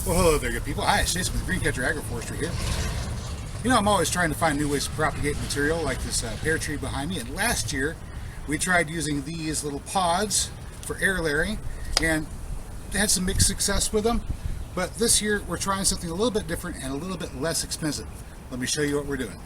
Well, hello there, good people. Hi, it's Jason with Greencatcher Agroforestry here. You know, I'm always trying to find new ways to propagate material, like this pear tree behind me. And last year, we tried using these little pods for air layering, and had some mixed success with them. But this year, we're trying something a little bit different and a little bit less expensive. Let me show you what we're doing.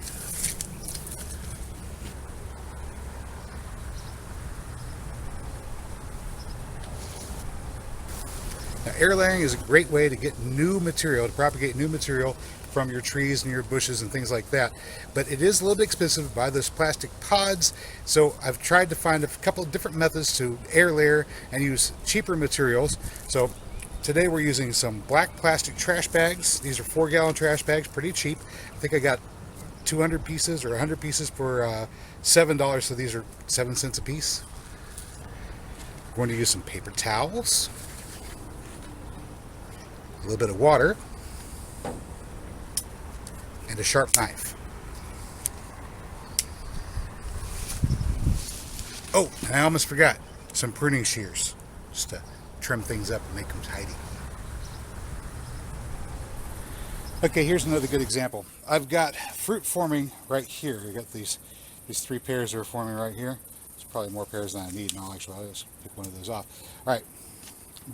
Now, air layering is a great way to get new material, to propagate new material from your trees and your bushes and things like that. But it is a little bit expensive to buy those plastic pods, so I've tried to find a couple of different methods to air layer and use cheaper materials. So today we're using some black plastic trash bags. These are 4-gallon trash bags, pretty cheap. I think I got 200 pieces or 100 pieces for $7, so these are 7 cents a piece. We're going to use some paper towels, a little bit of water, and a sharp knife. Oh, and I almost forgot, some pruning shears, just to trim things up and make them tidy. Okay, here's another good example. I've got fruit forming right here. I've got these 3 pears that are forming right here. There's probably more pears than I need in all actuality. I'll just pick one of those off. All right,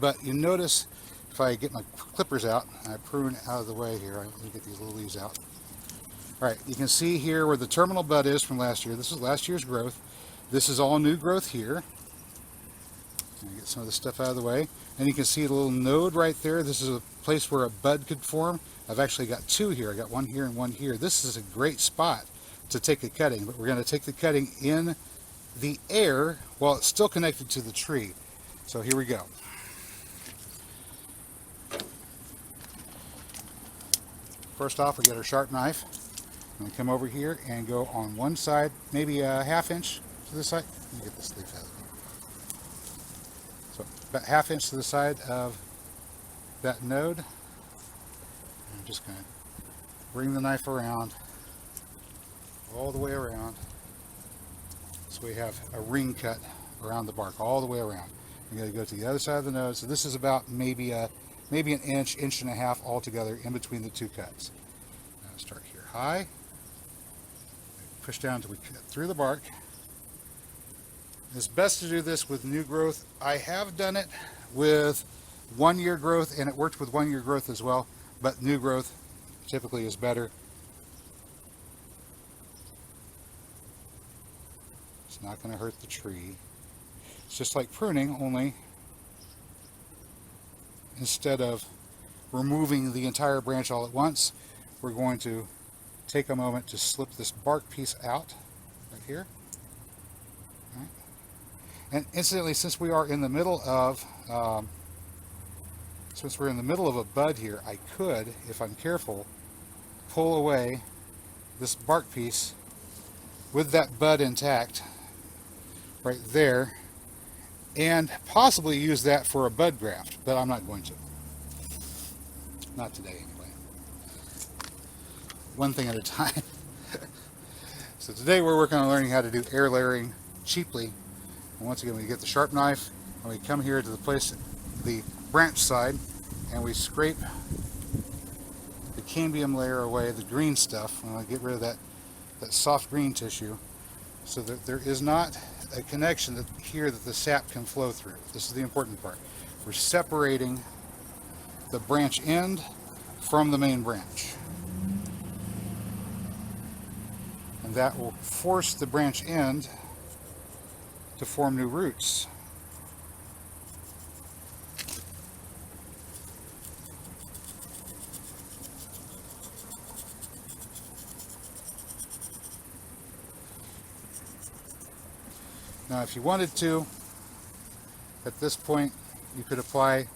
but you notice if I get my clippers out and I prune out of the way here, let me get these little leaves out. All right, you can see here where the terminal bud is from last year. This is last year's growth. This is all new growth here. Get some of the stuff out of the way. And you can see a little node right there. This is a place where a bud could form. I've actually got 2 here. I got one here and one here. This is a great spot to take a cutting, but we're going to take the cutting in the air while it's still connected to the tree. So here we go. First off, we get our sharp knife. I'm going to come over here and go on one side, maybe a ½ inch to the side. Let me get this leaf out of here. So about ½ inch to the side of that node. I'm just going to bring the knife around, all the way around. So we have a ring cut around the bark, all the way around. I'm going to go to the other side of the node. So this is about maybe an inch, inch and a half altogether in between the 2 cuts. Now start here high, push down until we cut through the bark. It's best to do this with new growth. I have done it with 1-year growth, and it worked with 1-year growth as well, but new growth typically is better. It's not going to hurt the tree. It's just like pruning, only instead of removing the entire branch all at once, we're going to take a moment to slip this bark piece out right here. All right. And incidentally, since we are in the middle of a bud here, I could, if I'm careful, pull away this bark piece with that bud intact right there, and possibly use that for a bud graft, but I'm not going to. Not today, anyway. One thing at a time. So today we're working on learning how to do air layering cheaply. And once again, we get the sharp knife, and we come here to the place, the branch side, and we scrape the cambium layer away, the green stuff, and I get rid of that soft green tissue, so that there is not a connection here that the sap can flow through. This is the important part. We're separating the branch end from the main branch. And that will force the branch end to form new roots. Now, if you wanted to, at this point, you could apply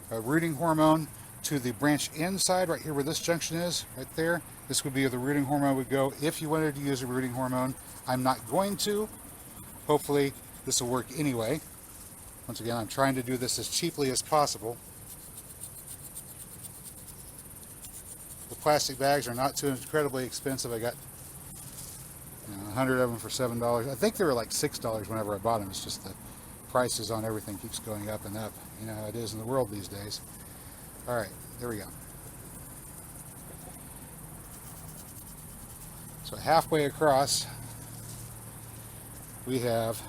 a rooting hormone to the branch end side, right here where this junction is, right there. This would be where the rooting hormone would go if you wanted to use a rooting hormone. I'm not going to. Hopefully, this will work anyway. Once again, I'm trying to do this as cheaply as possible. The plastic bags are not too incredibly expensive. I got 100 of them for $7. I think they were like $6 whenever I bought them. It's just the prices on everything keeps going up and up. You know how it is in the world these days. All right, there we go. So halfway across, we have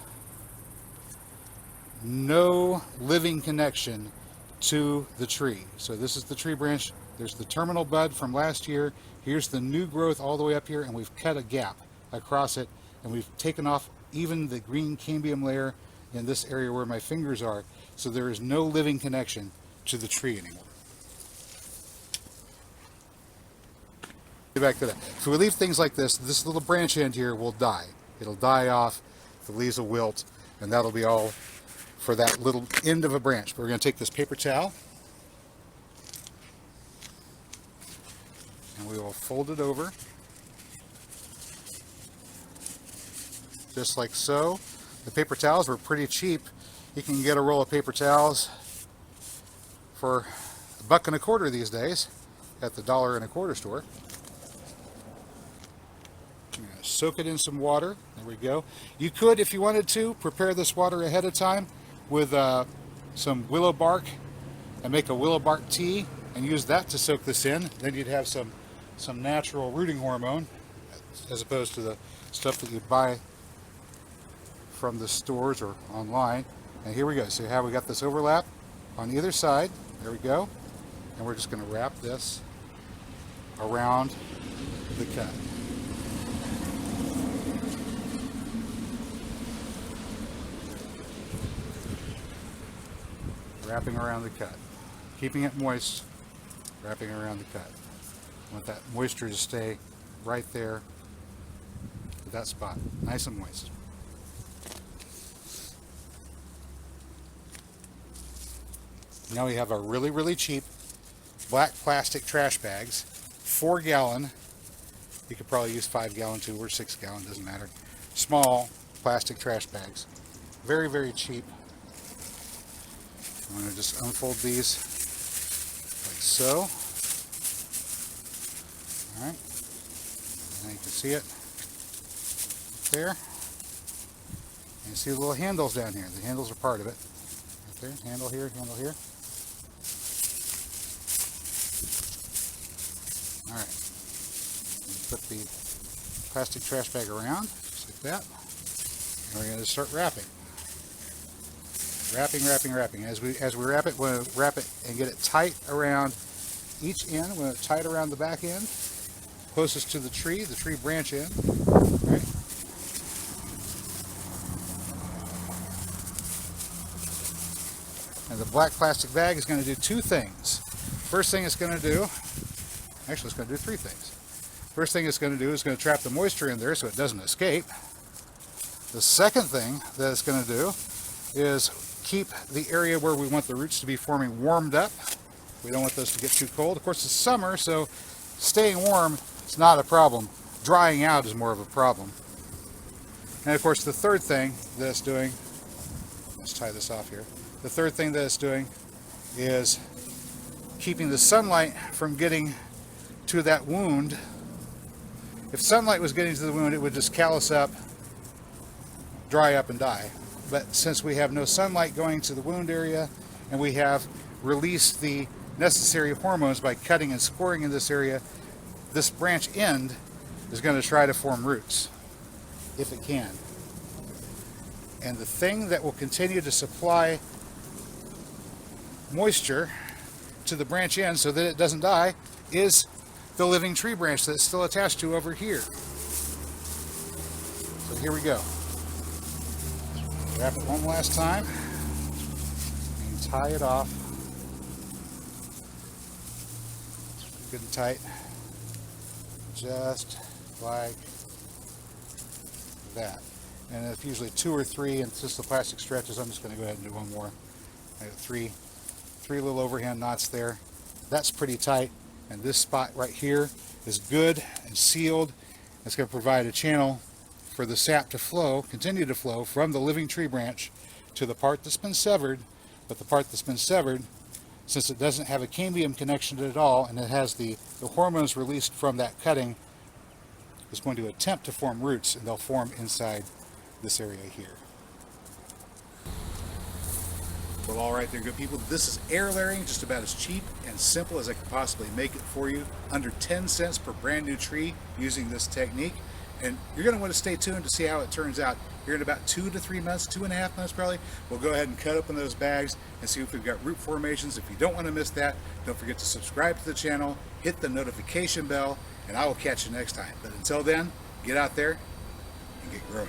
no living connection to the tree. So this is the tree branch. There's the terminal bud from last year. Here's the new growth all the way up here, and we've cut a gap across it, and we've taken off even the green cambium layer in this area where my fingers are. So there is no living connection to the tree anymore. Get back to that. So we leave things like this little branch end here will die. It'll die off, the leaves will wilt, and that'll be all for that little end of a branch. But we're going to take this paper towel and we will fold it over just like so. The paper towels were pretty cheap. You can get a roll of paper towels for $1.25 these days at the $1.25 store. I'm going to soak it in some water. There we go. You could, if you wanted to, prepare this water ahead of time with some willow bark and make a willow bark tea and use that to soak this in. Then you'd have some natural rooting hormone as opposed to the stuff that you buy from the stores or online. And here we go. So how we got this overlap on either side. There we go. And we're just going to wrap this around the cut. Wrapping around the cut, keeping it moist, wrapping around the cut. I want that moisture to stay right there at that spot, nice and moist. Now we have our really, really cheap black plastic trash bags, 4 gallon. You could probably use 5 gallon too, or 6 gallon, doesn't matter. Small plastic trash bags, very, very cheap. I'm going to just unfold these like so. Alright, and you can see it there. And you see the little handles down here. The handles are part of it. Right there, handle here, handle here. Alright, put the plastic trash bag around, just like that. And we're going to start wrapping. Wrapping, wrapping, wrapping. As we wrap it, we're going to wrap it and get it tight around each end. We're going to tie it around the back end, closest to the tree branch end. Right? And the black plastic bag is going to do 2 things. First thing it's going to do, actually it's going to do 3 things. First thing it's going to do is going to trap the moisture in there so it doesn't escape. The second thing that it's going to do is keep the area where we want the roots to be forming warmed up. We don't want those to get too cold. Of course, it's summer, so staying warm is not a problem. Drying out is more of a problem. And of course, the third thing that it's doing, let's tie this off here. The third thing that it's doing is keeping the sunlight from getting to that wound. If sunlight was getting to the wound, it would just callus up, dry up, and die. But since we have no sunlight going to the wound area, and we have released the necessary hormones by cutting and scoring in this area, this branch end is going to try to form roots, if it can. And the thing that will continue to supply moisture to the branch end so that it doesn't die is the living tree branch that's still attached to over here. So here we go. Wrap it one last time and tie it off good and tight, just like that. And if usually 2 or 3, and since the plastic stretches, I'm just going to go ahead and do one more. I got three little overhand knots there. That's pretty tight, and this spot right here is good and sealed. It's going to provide a channel for the sap to flow, continue to flow from the living tree branch to the part that's been severed. But the part that's been severed, since it doesn't have a cambium connection at all, and it has the hormones released from that cutting, is going to attempt to form roots, and they'll form inside this area here. Well, all right there, good people. This is air layering, just about as cheap and simple as I could possibly make it for you. Under 10 cents per brand new tree using this technique. And you're going to want to stay tuned to see how it turns out. Here in about 2 to 3 months, 2.5 months probably, we'll go ahead and cut open those bags and see if we've got root formations. If you don't want to miss that, don't forget to subscribe to the channel, hit the notification bell, and I will catch you next time. But until then, get out there and get growing.